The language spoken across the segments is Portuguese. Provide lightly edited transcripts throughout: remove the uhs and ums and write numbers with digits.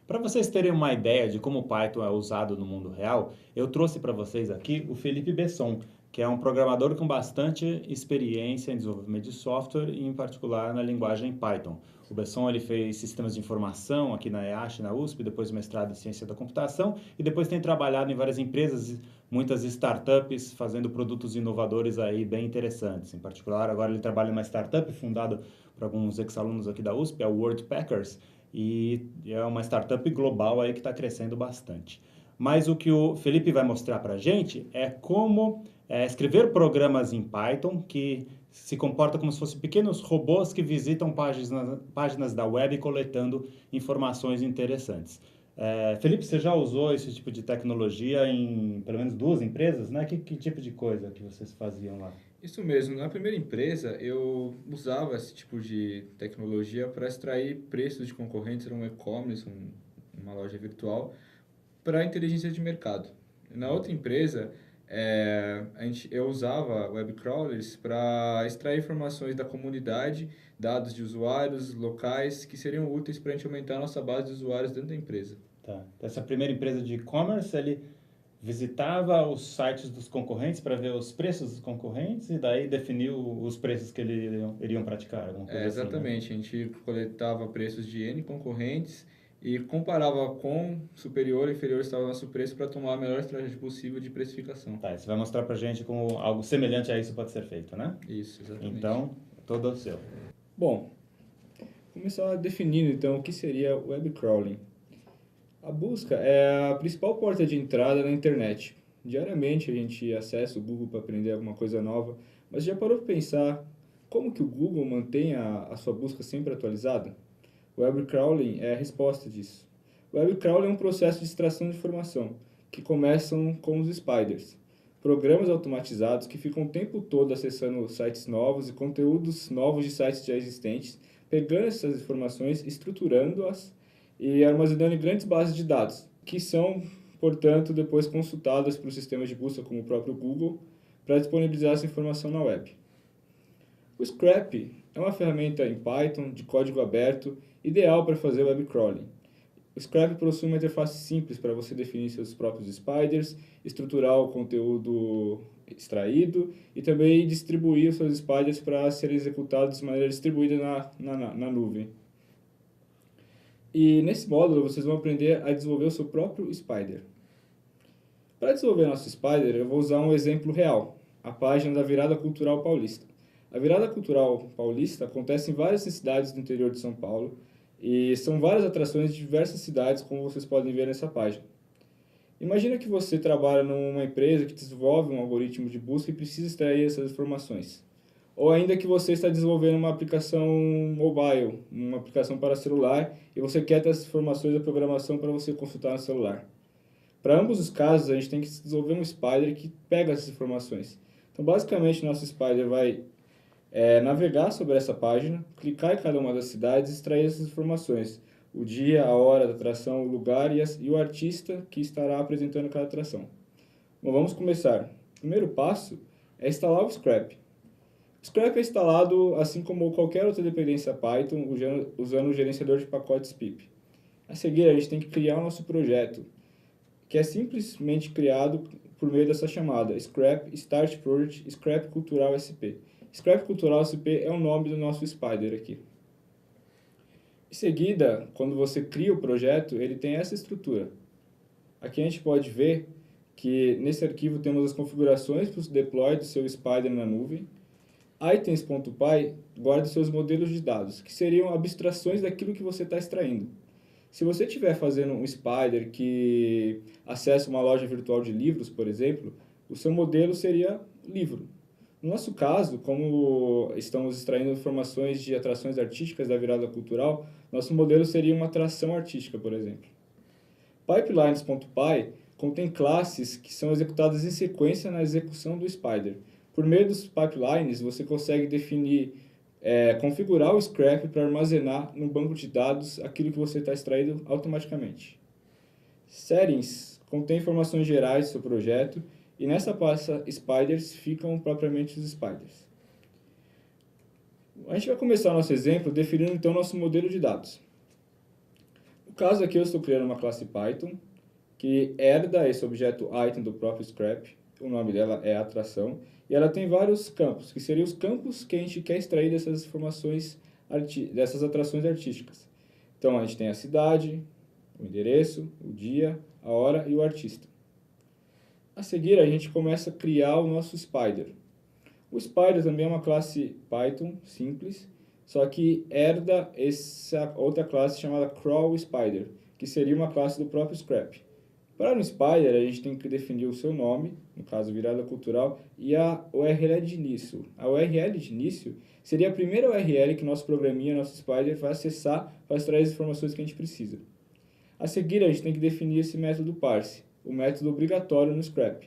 Para vocês terem uma ideia de como o Python é usado no mundo real, eu trouxe para vocês aqui o Felipe Besson, que é um programador com bastante experiência em desenvolvimento de software e em particular na linguagem Python. O Besson ele fez sistemas de informação aqui na EASH, na USP, depois mestrado em ciência da computação e depois tem trabalhado em várias empresas, muitas startups, fazendo produtos inovadores aí bem interessantes. Em particular, agora ele trabalha numa startup fundada por alguns ex-alunos aqui da USP, é o WordPackers, e é uma startup global aí que está crescendo bastante. Mas o que o Felipe vai mostrar para a gente é como escrever programas em Python que se comportam como se fossem pequenos robôs que visitam páginas da web coletando informações interessantes. Felipe, você já usou esse tipo de tecnologia em pelo menos duas empresas, né? Que tipo de coisa que vocês faziam lá? Isso mesmo, na primeira empresa eu usava esse tipo de tecnologia para extrair preços de concorrentes era um e-commerce, uma loja virtual, para inteligência de mercado. Na outra empresa, eu usava web crawlers para extrair informações da comunidade, dados de usuários locais que seriam úteis para a gente aumentar a nossa base de usuários dentro da empresa. Tá. Essa primeira empresa de e-commerce, ele visitava os sites dos concorrentes para ver os preços dos concorrentes e daí definiu os preços que eles iriam praticar, alguma coisa assim, né? Exatamente, a gente coletava preços de N concorrentes e comparava com superior e inferior estava o nosso preço para tomar a melhor estratégia possível de precificação. Tá, e você vai mostrar pra gente como algo semelhante a isso pode ser feito, né? Isso, exatamente. Então, todo seu. Bom, começar definindo então o que seria o web crawling. A busca é a principal porta de entrada na internet. Diariamente a gente acessa o Google para aprender alguma coisa nova, mas já parou para pensar como que o Google mantém a sua busca sempre atualizada? O web crawling é a resposta disso. O web crawling é um processo de extração de informação, que começam com os spiders, programas automatizados que ficam o tempo todo acessando sites novos e conteúdos novos de sites já existentes, pegando essas informações, estruturando-as e armazenando em grandes bases de dados, que são, portanto, depois consultadas por sistemas de busca como o próprio Google para disponibilizar essa informação na web. O Scrap é uma ferramenta em Python de código aberto ideal para fazer web crawling. O Scrap possui uma interface simples para você definir seus próprios spiders, estruturar o conteúdo extraído e também distribuir os seus spiders para serem executados de maneira distribuída na nuvem. E nesse módulo vocês vão aprender a desenvolver o seu próprio spider. Para desenvolver nosso spider, eu vou usar um exemplo real, a página da Virada Cultural Paulista. A Virada Cultural Paulista acontece em várias cidades do interior de São Paulo e são várias atrações de diversas cidades, como vocês podem ver nessa página. Imagina que você trabalha numa empresa que desenvolve um algoritmo de busca e precisa extrair essas informações. Ou ainda que você está desenvolvendo uma aplicação mobile, uma aplicação para celular, e você quer ter essas informações da programação para você consultar no celular. Para ambos os casos, a gente tem que desenvolver um Spider que pega essas informações. Então, basicamente, nosso Spider vai navegar sobre essa página, clicar em cada uma das cidades e extrair essas informações. O dia, a hora da atração, o lugar e o artista que estará apresentando cada atração. Bom, vamos começar. O primeiro passo é instalar o Scrap. O Scrap é instalado, assim como qualquer outra dependência Python, usando o gerenciador de pacotes pip. A seguir, a gente tem que criar o nosso projeto, que é simplesmente criado por meio dessa chamada Scrap Start Project Scrap Cultural SP. Scrap Cultural SP é o nome do nosso Spider aqui. Em seguida, quando você cria o projeto, ele tem essa estrutura. Aqui a gente pode ver que nesse arquivo temos as configurações para o deploy do seu Spider na nuvem. Items.py guarda seus modelos de dados, que seriam abstrações daquilo que você está extraindo. Se você estiver fazendo um Spider que acessa uma loja virtual de livros, por exemplo, o seu modelo seria livro. No nosso caso, como estamos extraindo informações de atrações artísticas da virada cultural, nosso modelo seria uma atração artística, por exemplo. Pipelines.py contém classes que são executadas em sequência na execução do Spider. Por meio dos pipelines, você consegue definir, configurar o Scrap para armazenar no banco de dados aquilo que você está extraindo automaticamente. Settings contém informações gerais do seu projeto e nessa pasta Spiders ficam propriamente os Spiders. A gente vai começar o nosso exemplo definindo então nosso modelo de dados. No caso aqui eu estou criando uma classe Python que herda esse objeto item do próprio scrap, o nome dela é atração, e ela tem vários campos, que seriam os campos que a gente quer extrair dessas informações, dessas atrações artísticas. Então a gente tem a cidade, o endereço, o dia, a hora e o artista. A seguir a gente começa a criar o nosso Spider. O Spider também é uma classe Python simples, só que herda essa outra classe chamada Crawl Spider, que seria uma classe do próprio Scrap. Para no Spider, a gente tem que definir o seu nome, no caso virada cultural, e a URL de início. A URL de início seria a primeira URL que nosso programinha, nosso Spider, vai acessar para extrair as informações que a gente precisa. A seguir, a gente tem que definir esse método parse, o método obrigatório no Scrap.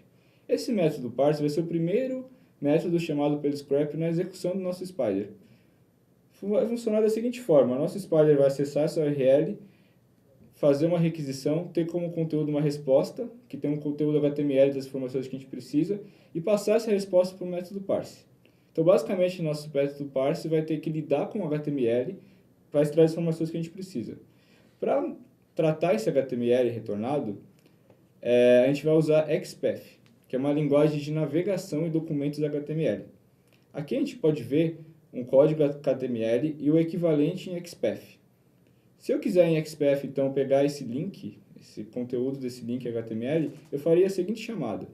Esse método parse vai ser o primeiro método chamado pelo Scrap na execução do nosso Spider. Vai funcionar da seguinte forma: nosso Spider vai acessar essa URL, fazer uma requisição, ter como conteúdo uma resposta, que tem um conteúdo HTML das informações que a gente precisa, e passar essa resposta para o método parse. Então, basicamente, nosso método parse vai ter que lidar com o HTML para extrair as informações que a gente precisa. Para tratar esse HTML retornado, a gente vai usar XPath, que é uma linguagem de navegação em documentos HTML. Aqui a gente pode ver um código HTML e o equivalente em XPath. Se eu quiser em XPath, então, pegar esse link, esse conteúdo desse link HTML, eu faria a seguinte chamada.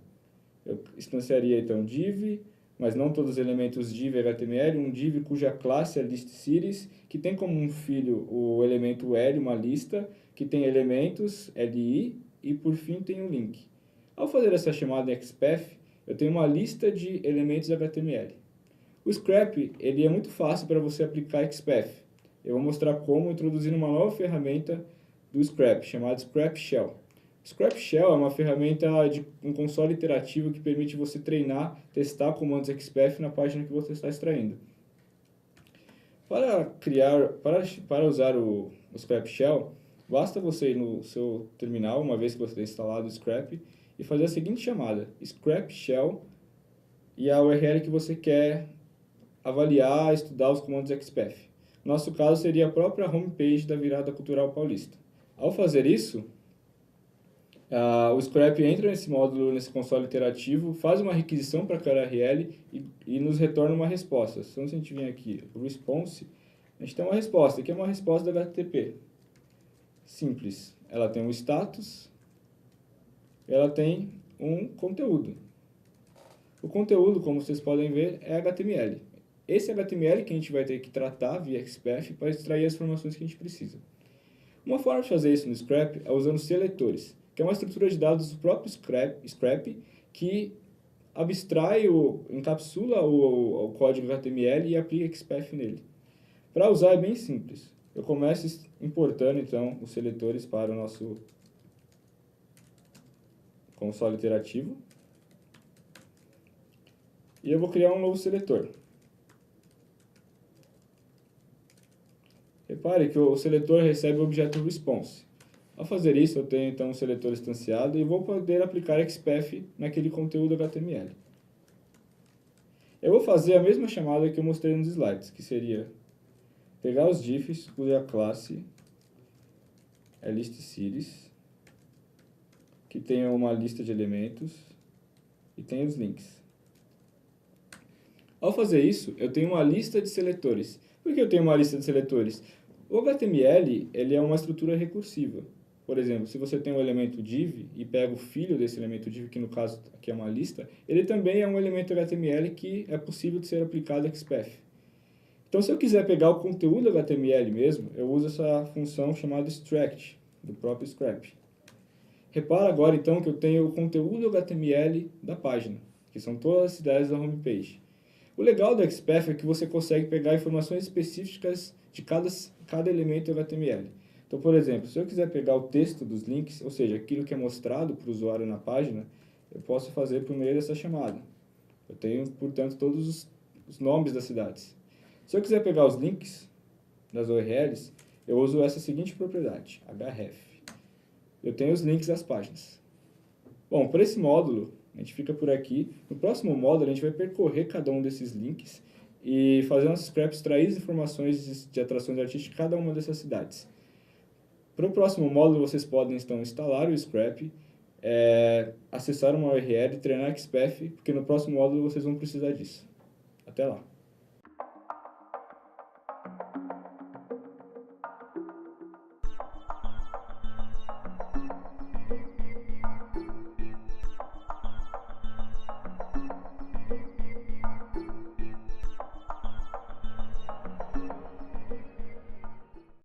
Eu instanciaria, então, div, mas não todos os elementos div HTML, um div cuja classe é listCities, que tem como um filho o elemento L, uma lista, que tem elementos li, e por fim tem um link. Ao fazer essa chamada em XPath, eu tenho uma lista de elementos HTML. O Scrap ele é muito fácil para você aplicar XPath. Eu vou mostrar como introduzir uma nova ferramenta do Scrap, chamada Scrap Shell. Scrap Shell é uma ferramenta de um console interativo que permite você treinar, testar comandos XPath na página que você está extraindo. Para usar o Scrap Shell, basta você ir no seu terminal, uma vez que você tem instalado o Scrap, e fazer a seguinte chamada: Scrap Shell e a URL que você quer avaliar, estudar os comandos XPath. No nosso caso, seria a própria homepage da Virada Cultural Paulista. Ao fazer isso, o Scrap entra nesse módulo, nesse console interativo, faz uma requisição para aquela URL e nos retorna uma resposta. Então, se a gente vier aqui, response, a gente tem uma resposta, que é uma resposta da HTTP. Simples. Ela tem um status, ela tem um conteúdo. O conteúdo, como vocês podem ver, é HTML. Esse HTML que a gente vai ter que tratar via XPath para extrair as informações que a gente precisa. Uma forma de fazer isso no Scrap é usando seletores, que é uma estrutura de dados do próprio Scrap que abstrai, encapsula o código HTML e aplica XPath nele. Para usar é bem simples. Eu começo importando, então, os seletores para o nosso console interativo. E eu vou criar um novo seletor. Repare que o seletor recebe o objeto response. Ao fazer isso, eu tenho então um seletor instanciado e vou poder aplicar XPath naquele conteúdo HTML. Eu vou fazer a mesma chamada que eu mostrei nos slides, que seria pegar os diffs cuja classe é listCities, que tem uma lista de elementos e tem os links. Ao fazer isso, eu tenho uma lista de seletores. Por que eu tenho uma lista de seletores? O HTML ele é uma estrutura recursiva. Por exemplo, se você tem um elemento div e pega o filho desse elemento div, que no caso aqui é uma lista, ele também é um elemento HTML que é possível de ser aplicado XPath. Então, se eu quiser pegar o conteúdo HTML mesmo, eu uso essa função chamada extract, do próprio Scrap. Repara agora, então, que eu tenho o conteúdo HTML da página, que são todas as cidades da homepage. O legal do XPath é que você consegue pegar informações específicas de cada elemento HTML. Então, por exemplo, se eu quiser pegar o texto dos links, ou seja, aquilo que é mostrado para o usuário na página, eu posso fazer por meio dessa chamada. Eu tenho, portanto, todos os nomes das cidades. Se eu quiser pegar os links das URLs, eu uso essa seguinte propriedade, href. Eu tenho os links das páginas. Bom, para esse módulo, a gente fica por aqui. No próximo módulo, a gente vai percorrer cada um desses links e fazer nosso Scrap extrair as informações de atrações artísticas de cada uma dessas cidades. Para o próximo módulo, vocês podem então instalar o Scrap, acessar uma URL e treinar XPath, porque no próximo módulo vocês vão precisar disso. Até lá!